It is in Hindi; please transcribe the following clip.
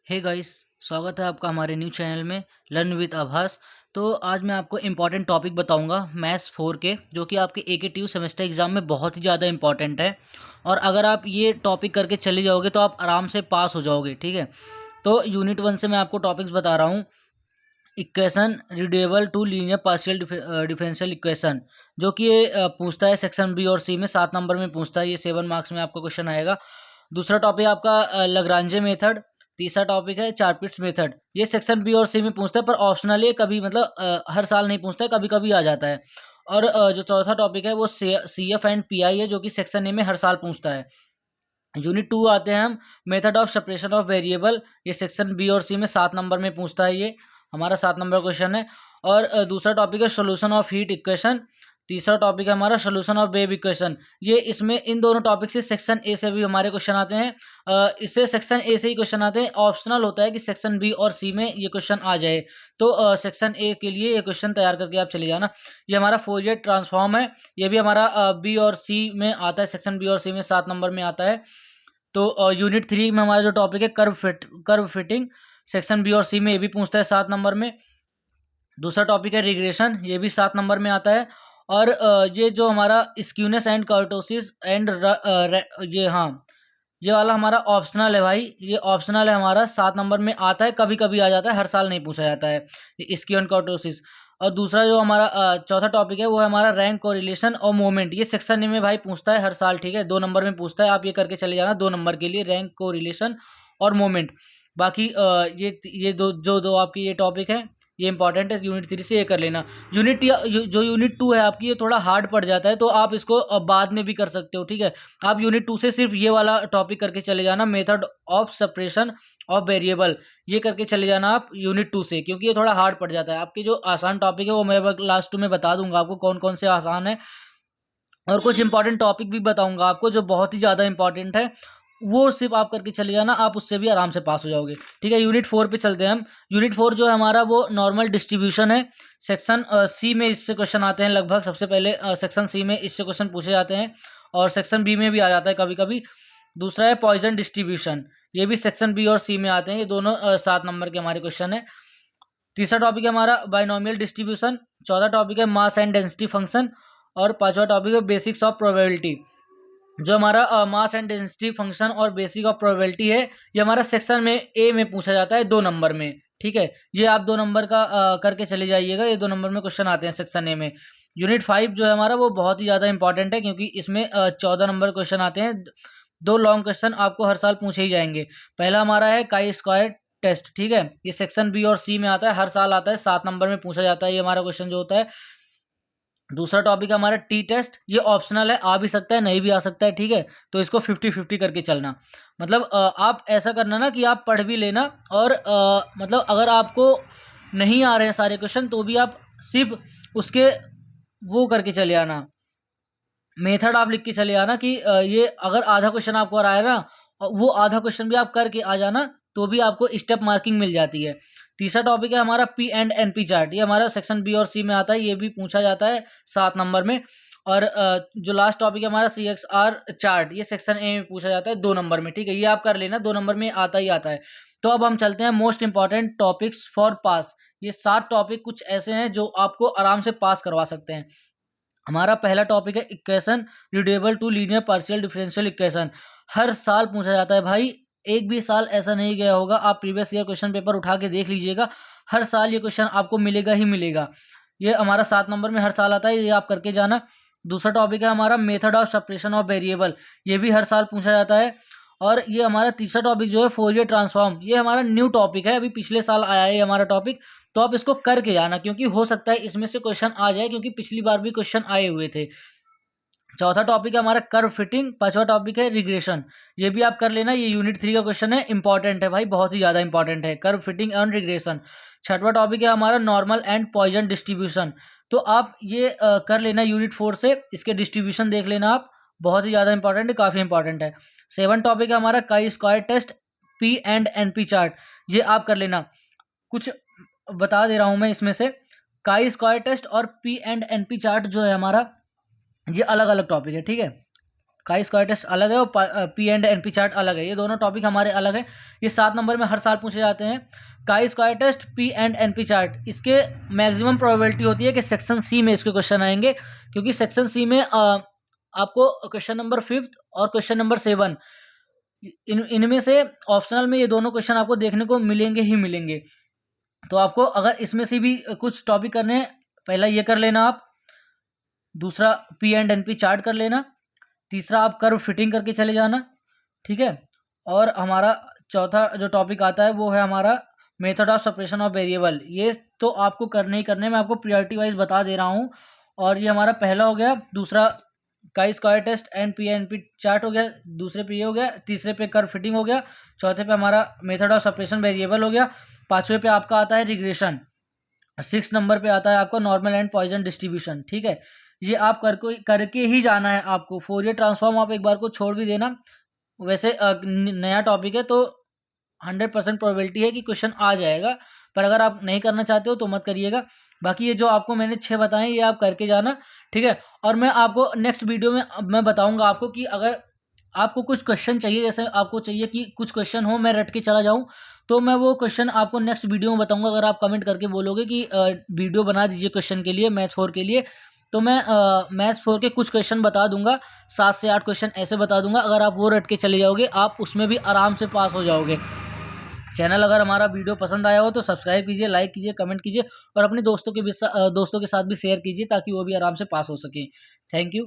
हे गाइस, स्वागत है आपका हमारे न्यू चैनल में लर्न विद आभास। तो आज मैं आपको इम्पॉर्टेंट टॉपिक बताऊंगा मैथ्स 4 के, जो कि आपके AKTU सेमेस्टर एग्जाम में बहुत ही ज़्यादा इंपॉर्टेंट है। और अगर आप ये टॉपिक करके चले जाओगे तो आप आराम से पास हो जाओगे। ठीक है, तो यूनिट 1 से मैं आपको टॉपिक्स बता रहा हूँ। Equation reducible to linear partial differential equation, जो कि ये पूछता है सेक्शन बी और सी में, 7 नंबर में पूछता है। ये 7 मार्क्स में आपका क्वेश्चन आएगा। दूसरा टॉपिक आपका लग्रांजे मेथड। तीसरा टॉपिक है चारपिट्स मेथड। ये सेक्शन बी और सी में पूछता है, पर ऑप्शनल है, कभी मतलब हर साल नहीं पूछता है, कभी कभी आ जाता है। और जो चौथा टॉपिक है वो CF एंड PI है, जो कि सेक्शन ए में हर साल पूछता है। यूनिट 2 आते हैं हम, method of separation of variable. ये सेक्शन बी और सी में 7 नंबर में पूछता है। ये हमारा 7 नंबर क्वेश्चन है। और दूसरा टॉपिक है सोल्यूशन ऑफ हीट इक्वेशन। तीसरा टॉपिक है हमारा सोल्यूशन ऑफ वेव इक्वेशन। ये इसमें इन दोनों टॉपिक से सेक्शन ए से भी हमारे क्वेश्चन आते हैं। इससे सेक्शन ए से ही क्वेश्चन आते हैं। ऑप्शनल होता है कि सेक्शन बी और सी में ये क्वेश्चन आ जाए, तो सेक्शन ए के लिए ये क्वेश्चन तैयार करके आप चले जाना। ये हमारा फोरियर ट्रांसफॉर्म है। ये भी हमारा बी और सी में आता है, सेक्शन बी और सी में 7 नंबर में आता है। तो यूनिट 3 में हमारा जो टॉपिक है कर्व फिटिंग, सेक्शन बी और सी में ये भी पूछता है 7 नंबर में। दूसरा टॉपिक है रिग्रेशन, ये भी 7 नंबर में आता है। और ये जो हमारा स्क्यूनेस एंड कर्टोसिस एंड ये, हाँ, ये वाला हमारा ऑप्शनल है भाई। ये ऑप्शनल है हमारा, 7 नंबर में आता है, कभी कभी आ जाता है, हर साल नहीं पूछा जाता है ये स्क्यू एंड कर्टोसिस। और दूसरा जो हमारा चौथा टॉपिक है वो है हमारा रैंक कोरिलेशन और मोमेंट। ये सेक्शन ए में भाई पूछता है हर साल। ठीक है, 2 नंबर में पूछता है, आप ये करके चले जाना 2 नंबर के लिए, रैंक कोरिलेशन और मोमेंट। बाकी ये दो आपकी ये टॉपिक है, ये इंपॉर्टेंट है। यूनिट 3 से ये कर लेना। जो यूनिट 2 है आपकी, ये थोड़ा हार्ड पड़ जाता है, तो आप इसको बाद में भी कर सकते हो। ठीक है, आप यूनिट 2 से सिर्फ ये वाला टॉपिक करके चले जाना, method of separation of variable. ये करके चले जाना आप यूनिट 2 से, क्योंकि ये थोड़ा हार्ड पड़ जाता है। आपके जो आसान टॉपिक है वो मैं लास्ट में बता दूंगा आपको कौन कौन से आसान है, और कुछ इंपॉर्टेंट टॉपिक भी बताऊंगा आपको जो बहुत ही ज़्यादा इंपॉर्टेंट है। वो सिर्फ आप करके चले जाना, आप उससे भी आराम से पास हो जाओगे। ठीक है, यूनिट 4 पे चलते हैं हम। यूनिट 4 जो है हमारा वो नॉर्मल डिस्ट्रीब्यूशन है। सेक्शन सी में इससे क्वेश्चन आते हैं लगभग। सबसे पहले सेक्शन सी में इससे क्वेश्चन पूछे जाते हैं, और सेक्शन बी में भी आ जाता है कभी कभी। दूसरा है पॉइजन डिस्ट्रीब्यूशन, ये भी सेक्शन बी और सी में आते हैं। ये दोनों 7 नंबर के हमारे क्वेश्चन है। तीसरा टॉपिक है हमारा बाइनोमियल डिस्ट्रीब्यूशन। चौथा टॉपिक है मास एंड डेंसिटी फंक्शन। और पांचवा टॉपिक है बेसिक्स ऑफ प्रोबेबिलिटी। जो हमारा मास एंड डेंसिटी फंक्शन और बेसिक ऑफ प्रोबेबिलिटी है, ये हमारा सेक्शन में ए में पूछा जाता है 2 नंबर में। ठीक है, ये आप 2 नंबर का करके चले जाइएगा। ये 2 नंबर में क्वेश्चन आते हैं सेक्शन ए में। यूनिट 5 जो है हमारा वो बहुत ही ज़्यादा इंपॉर्टेंट है, क्योंकि इसमें 14 नंबर क्वेश्चन आते हैं। 2 लॉन्ग क्वेश्चन आपको हर साल पूछे ही जाएंगे। पहला हमारा है काई स्क्वायर टेस्ट। ठीक है, ये सेक्शन बी और सी में आता है, हर साल आता है, 7 नंबर में पूछा जाता है ये हमारा क्वेश्चन जो होता है। दूसरा टॉपिक है हमारा टी टेस्ट। ये ऑप्शनल है, आ भी सकता है, नहीं भी आ सकता है। ठीक है, तो इसको 50-50 करके चलना। मतलब आप ऐसा करना ना कि आप पढ़ भी लेना, और मतलब अगर आपको नहीं आ रहे हैं सारे क्वेश्चन, तो भी आप सिर्फ उसके वो करके चले आना, मेथड आप लिख के चले आना कि ये अगर आधा क्वेश्चन आपको आ रहा है ना, वो आधा क्वेश्चन भी आप करके आ जाना, तो भी आपको स्टेप मार्किंग मिल जाती है। तीसरा टॉपिक है हमारा P and N P chart. ये हमारा सेक्शन बी और सी में आता है, ये भी पूछा जाता है 7 नंबर में। और जो लास्ट टॉपिक है हमारा CXR चार्ट, ये सेक्शन ए में पूछा जाता है 2 नंबर में। ठीक है, ये आप कर लेना, 2 नंबर में आता ही आता है। तो अब हम चलते हैं मोस्ट इंपॉर्टेंट टॉपिक्स फॉर पास। ये 7 टॉपिक कुछ ऐसे हैं जो आपको आराम से पास करवा सकते हैं। हमारा पहला टॉपिक है equation reducible to linear partial differential equation. हर साल पूछा जाता है भाई, एक भी साल ऐसा नहीं गया होगा, आप प्रीवियस ईयर क्वेश्चन पेपर उठा के देख लीजिएगा, हर साल ये क्वेश्चन आपको मिलेगा ही मिलेगा। ये हमारा 7 नंबर में हर साल आता है, ये आप करके जाना। दूसरा टॉपिक है हमारा method of separation of variable. ये भी हर साल पूछा जाता है। और ये हमारा तीसरा टॉपिक जो है फोरियर ट्रांसफॉर्म, ये हमारा न्यू टॉपिक है, अभी पिछले साल आया है ये हमारा टॉपिक। तो आप इसको करके जाना, क्योंकि हो सकता है इसमें से क्वेश्चन आ जाए, क्योंकि पिछली बार भी क्वेश्चन आए हुए थे। चौथा टॉपिक है हमारा कर्व फिटिंग। पांचवा टॉपिक है रिग्रेशन। ये भी आप कर लेना, ये यूनिट 3 का क्वेश्चन है, इंपॉर्टेंट है भाई, बहुत ही ज़्यादा इंपॉर्टेंट है, कर्व फिटिंग एंड रिग्रेशन। छठवा टॉपिक है हमारा नॉर्मल एंड पॉइजन डिस्ट्रीब्यूशन। तो आप ये कर लेना यूनिट 4 से, इसके डिस्ट्रीब्यूशन देख लेना आप, बहुत ही ज़्यादा इंपॉर्टेंट है, काफ़ी इंपॉर्टेंट है। 7 टॉपिक है हमारा chi square test, P and N P chart. ये आप कर लेना। कुछ बता दे रहा हूँ मैं इसमें से, काई स्क्वायर टेस्ट और P and N P chart जो है हमारा, ये अलग अलग टॉपिक है। ठीक है, काई स्क्वायर टेस्ट अलग है और पी एंड एनपी चार्ट अलग है, ये दोनों टॉपिक हमारे अलग है। ये 7 नंबर में हर साल पूछे जाते हैं। Chi square test, P and NP chart, इसके मैक्सिमम प्रोबेबिलिटी होती है कि सेक्शन सी में इसके क्वेश्चन आएंगे, क्योंकि सेक्शन सी में आपको क्वेश्चन नंबर 5 और क्वेश्चन नंबर 7 इनमें से ऑप्शनल में ये दोनों क्वेश्चन आपको देखने को मिलेंगे ही मिलेंगे। तो आपको अगर इसमें से भी कुछ टॉपिक करने हैं, पहला ये कर लेना आप, दूसरा पी एंड एनपी चार्ट कर लेना, तीसरा आप कर्व फिटिंग करके चले जाना, ठीक है। और हमारा चौथा जो टॉपिक आता है वो है हमारा method of separation of variable. ये तो आपको करने ही करने, मैं आपको प्रायोरिटी वाइज बता दे रहा हूँ। और ये हमारा पहला हो गया, दूसरा chi square test and P N P chart हो गया, दूसरे पे ये हो गया, तीसरे पे कर्व फिटिंग हो गया, चौथे पे हमारा मेथड ऑफ सेपरेशन वेरिएबल हो गया, पांचवें पे आपका आता है रिग्रेशन, 6 नंबर पे आता है आपका नॉर्मल एंड पॉइजन डिस्ट्रीब्यूशन, ठीक है। ये आप करके ही जाना है आपको। फोरियर ट्रांसफॉर्म आप एक बार को छोड़ भी देना, वैसे नया टॉपिक है तो 100% प्रोबेबिलिटी है कि क्वेश्चन आ जाएगा, पर अगर आप नहीं करना चाहते हो तो मत करिएगा। बाकी ये जो आपको मैंने 6 बताए ये आप करके जाना, ठीक है। और मैं आपको नेक्स्ट वीडियो में मैं बताऊंगा आपको कि अगर आपको कुछ क्वेश्चन चाहिए, जैसे आपको चाहिए कि कुछ क्वेश्चन हो मैं रट के चला जाऊं, तो मैं वो क्वेश्चन आपको नेक्स्ट वीडियो में बताऊंगा। अगर आप कमेंट करके बोलोगे कि वीडियो बना दीजिए क्वेश्चन के लिए, मैथ 4 के लिए, तो मैं मैथ्स 4 के कुछ क्वेश्चन बता दूंगा, 7 से 8 क्वेश्चन ऐसे बता दूंगा। अगर आप वो रट के चले जाओगे आप उसमें भी आराम से पास हो जाओगे। चैनल अगर हमारा वीडियो पसंद आया हो तो सब्सक्राइब कीजिए, लाइक कीजिए, कमेंट कीजिए और अपने दोस्तों के साथ भी शेयर कीजिए ताकि वो भी आराम से पास हो सकें। Thank you.